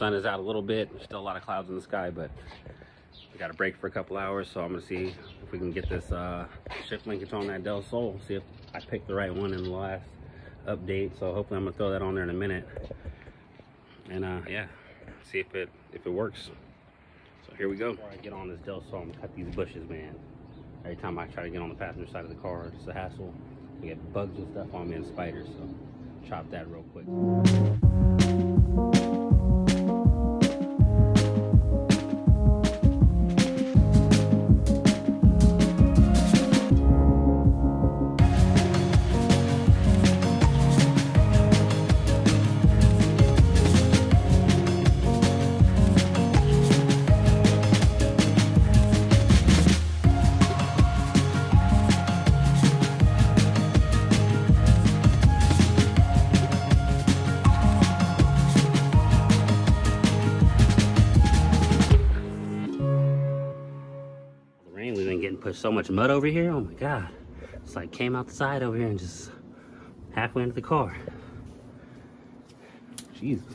sun is out a little bit. There's still a lot of clouds in the sky, but we got a break for a couple hours, so I'm gonna see if we can get this shift linkage on that DelSol. See if I picked the right one in the last update. So hopefully I'm gonna throw that on there in a minute, and yeah, see if it works. So here we go. Before I get on this DelSol, I'm gonna cut these bushes, man. Every time I try to get on the passenger side of the car, it's a hassle. I get bugs and stuff on me and spiders, so chop that real quick. We've been getting pushed so much mud over here. Oh my god, it's like came out the side over here and just halfway into the car. Jesus.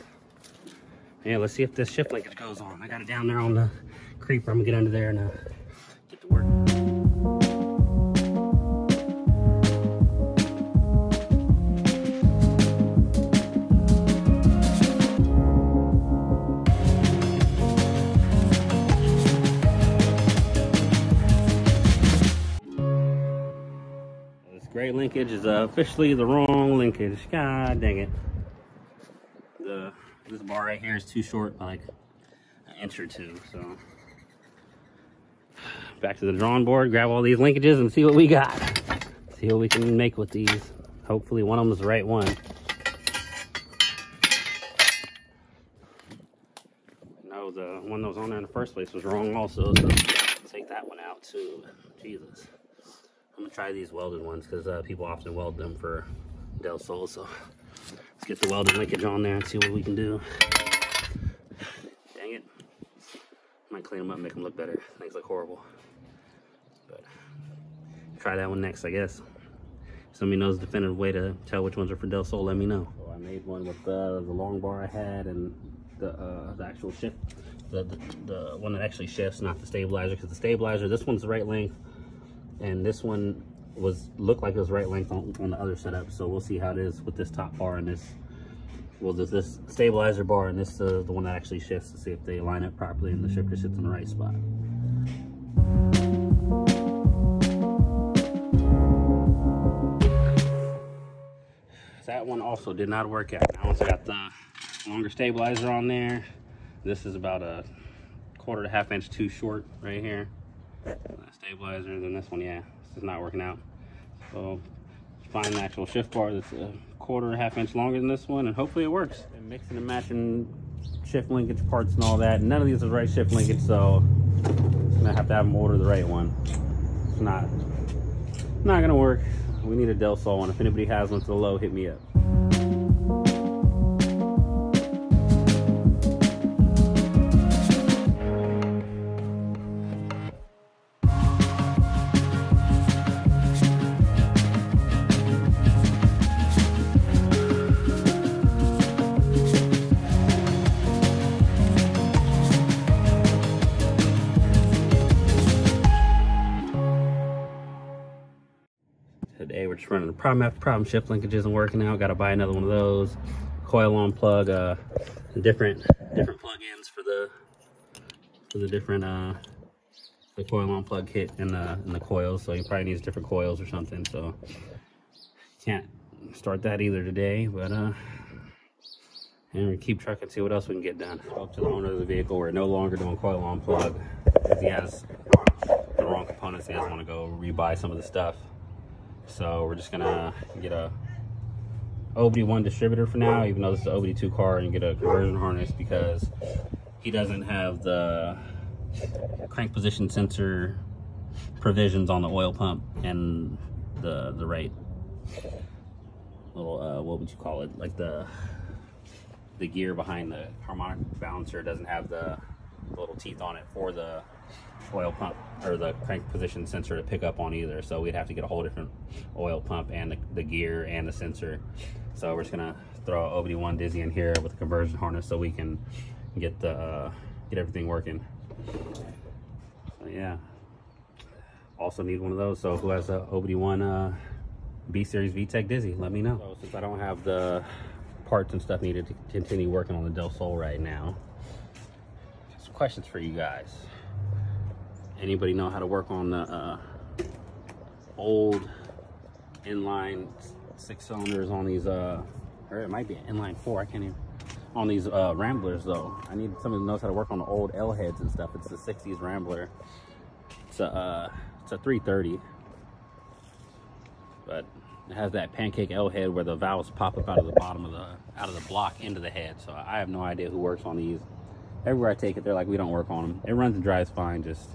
Yeah, let's see if this shift linkage goes on. I got it down there on the creeper. I'm gonna get under there and get to work. Gray linkage is officially the wrong linkage. God dang it. This bar right here is too short by like an inch or two. So back to the drawing board, grab all these linkages and see what we got. See what we can make with these. Hopefully one of them is the right one. No, the one that was on there in the first place was wrong also, so take that one out too. Jesus. I'm gonna try these welded ones because people often weld them for DelSol. So let's get the welded linkage on there and see what we can do. Dang it. Might clean them up and make them look better. Things look horrible. But try that one next, I guess. If somebody knows the definitive way to tell which ones are for DelSol, let me know. So I made one with the long bar I had and the actual shift. The one that actually shifts, not the stabilizer, because the stabilizer, this one's the right length. And this one looked like it was right length on the other setup, so we'll see how it is with this top bar and this. Well, there's this stabilizer bar and this the one that actually shifts, to see if they line up properly and the shifter sits in the right spot. That one also did not work out. I also got the longer stabilizer on there. This is about a 1/4 to 1/2 inch too short right here. Stabilizer, and then this one, yeah, this is not working out. So find the actual shift bar that's a 1/4 to 1/2 inch longer than this one, and hopefully it works. And mixing and matching shift linkage parts and all that. None of these are the right shift linkage, so I'm gonna have to have them order the right one. It's not gonna work. We need a DelSol one. If anybody has one to the low, hit me up. Today we're just running problem after problem. Shift linkage isn't working out. Got to buy another one of those. Coil on plug, different plug-ins for the different the coil on plug kit and the coils. So you probably needs different coils or something. So can't start that either today. But and we keep trucking, see what else we can get done. Spoke to the owner of the vehicle. We're no longer doing coil on plug because he has the wrong components. He doesn't want to go rebuy some of the stuff. So we're just gonna get a OBD1 distributor for now, even though this is an OBD2 car, and get a conversion harness because he doesn't have the crank position sensor provisions on the oil pump and the right little what would you call it, like the gear behind the harmonic balancer doesn't have the little teeth on it for the oil pump or the crank position sensor to pick up on either. So we'd have to get a whole different oil pump and the gear and the sensor. So we're just gonna throw OBD1 Dizzy in here with a conversion harness so we can get everything working. So yeah, also need one of those. So who has a OBD1 B series VTEC Dizzy, let me know. So since I don't have the parts and stuff needed to continue working on the DelSol right now, some questions for you guys. Anybody know how to work on the old inline 6 cylinders on these or it might be an inline 4, I can't even, on these Ramblers though? I need someone who knows how to work on the old L heads and stuff. It's the 60s Rambler. It's a 330, but it has that pancake L head where the valves pop up out of the bottom of the block into the head. So I have no idea who works on these. Everywhere I take it, they're like, we don't work on them. It runs and drives fine, just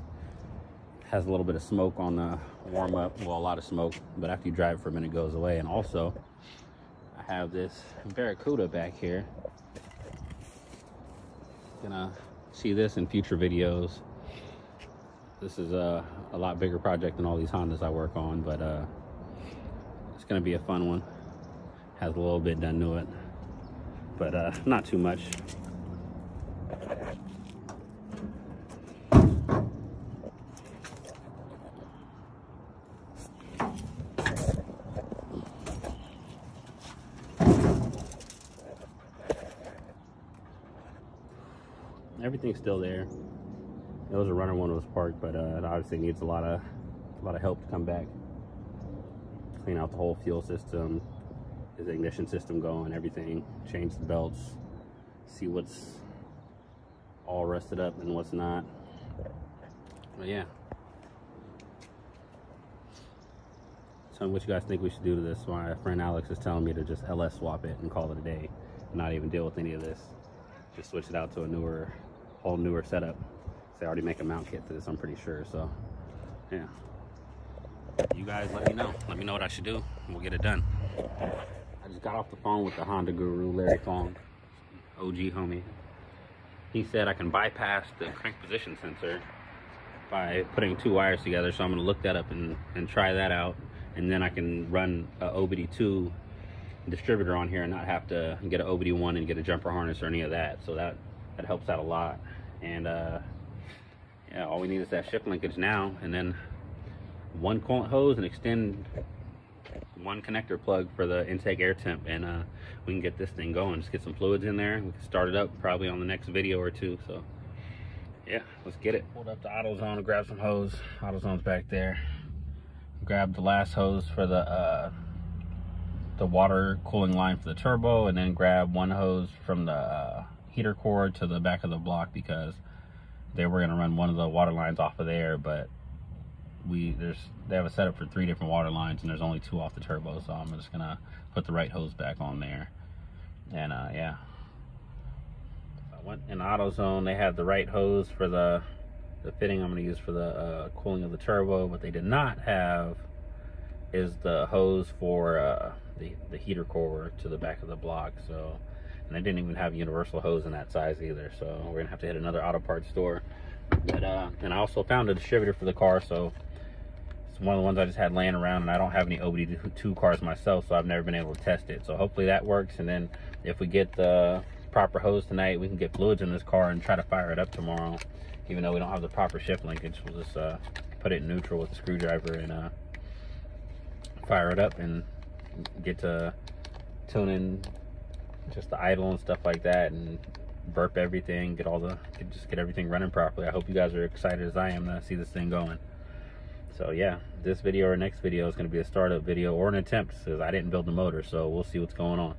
has a little bit of smoke on the warm up. Well, a lot of smoke, but after you drive it for a minute, it goes away. And also, I have this Barracuda back here. Gonna see this in future videos. This is a lot bigger project than all these Hondas I work on, but it's gonna be a fun one. Has a little bit done to it, but not too much. Everything's still there. It was a runner when it was parked, but it obviously needs a lot of help to come back. Clean out the whole fuel system, his ignition system going, everything. Change the belts, see what's all rusted up and what's not. But yeah. Tell me what you guys think we should do to this. My friend Alex is telling me to just LS swap it and call it a day, and not even deal with any of this. Just switch it out to a whole newer setup. They already make a mount kit for this, I'm pretty sure. So yeah, you guys let me know what I should do, and we'll get it done. I just got off the phone with the Honda guru, Larry Fong, OG homie. He said I can bypass the crank position sensor by putting 2 wires together, so I'm gonna look that up and try that out, and then I can run a OBD2 distributor on here and not have to get an OBD1 and get a jumper harness or any of that. So that helps out a lot. And yeah, all we need is that shift linkage now, and then 1 coolant hose, and extend 1 connector plug for the intake air temp, and we can get this thing going. Just get some fluids in there. We can start it up probably on the next video or 2. So yeah, let's get it. Pulled up to AutoZone to grab some hose. AutoZone's back there. Grabbed the last hose for the water cooling line for the turbo, and then grab 1 hose from the heater cord to the back of the block, because they were going to run one of the water lines off of there, but they have a setup for 3 different water lines, and there's only 2 off the turbo, so I'm just gonna put the right hose back on there. And yeah, I went in AutoZone. They had the right hose for the fitting I'm going to use for the cooling of the turbo. What they did not have is the hose for the heater core to the back of the block. So, and they didn't even have universal hose in that size either, so we're gonna have to hit another auto parts store. But and I also found a distributor for the car, so it's one of the ones I just had laying around, and I don't have any OBD2 cars myself, so I've never been able to test it. So hopefully that works, and then if we get the proper hose tonight, we can get fluids in this car and try to fire it up tomorrow. Even though we don't have the proper shift linkage, we'll just put it in neutral with a screwdriver and fire it up and get to tuning just the idle and stuff like that, and burp everything, just get everything running properly. I hope you guys are excited as I am to see this thing going. So yeah, this video or next video is going to be a startup video or an attempt, because I didn't build the motor, so we'll see what's going on.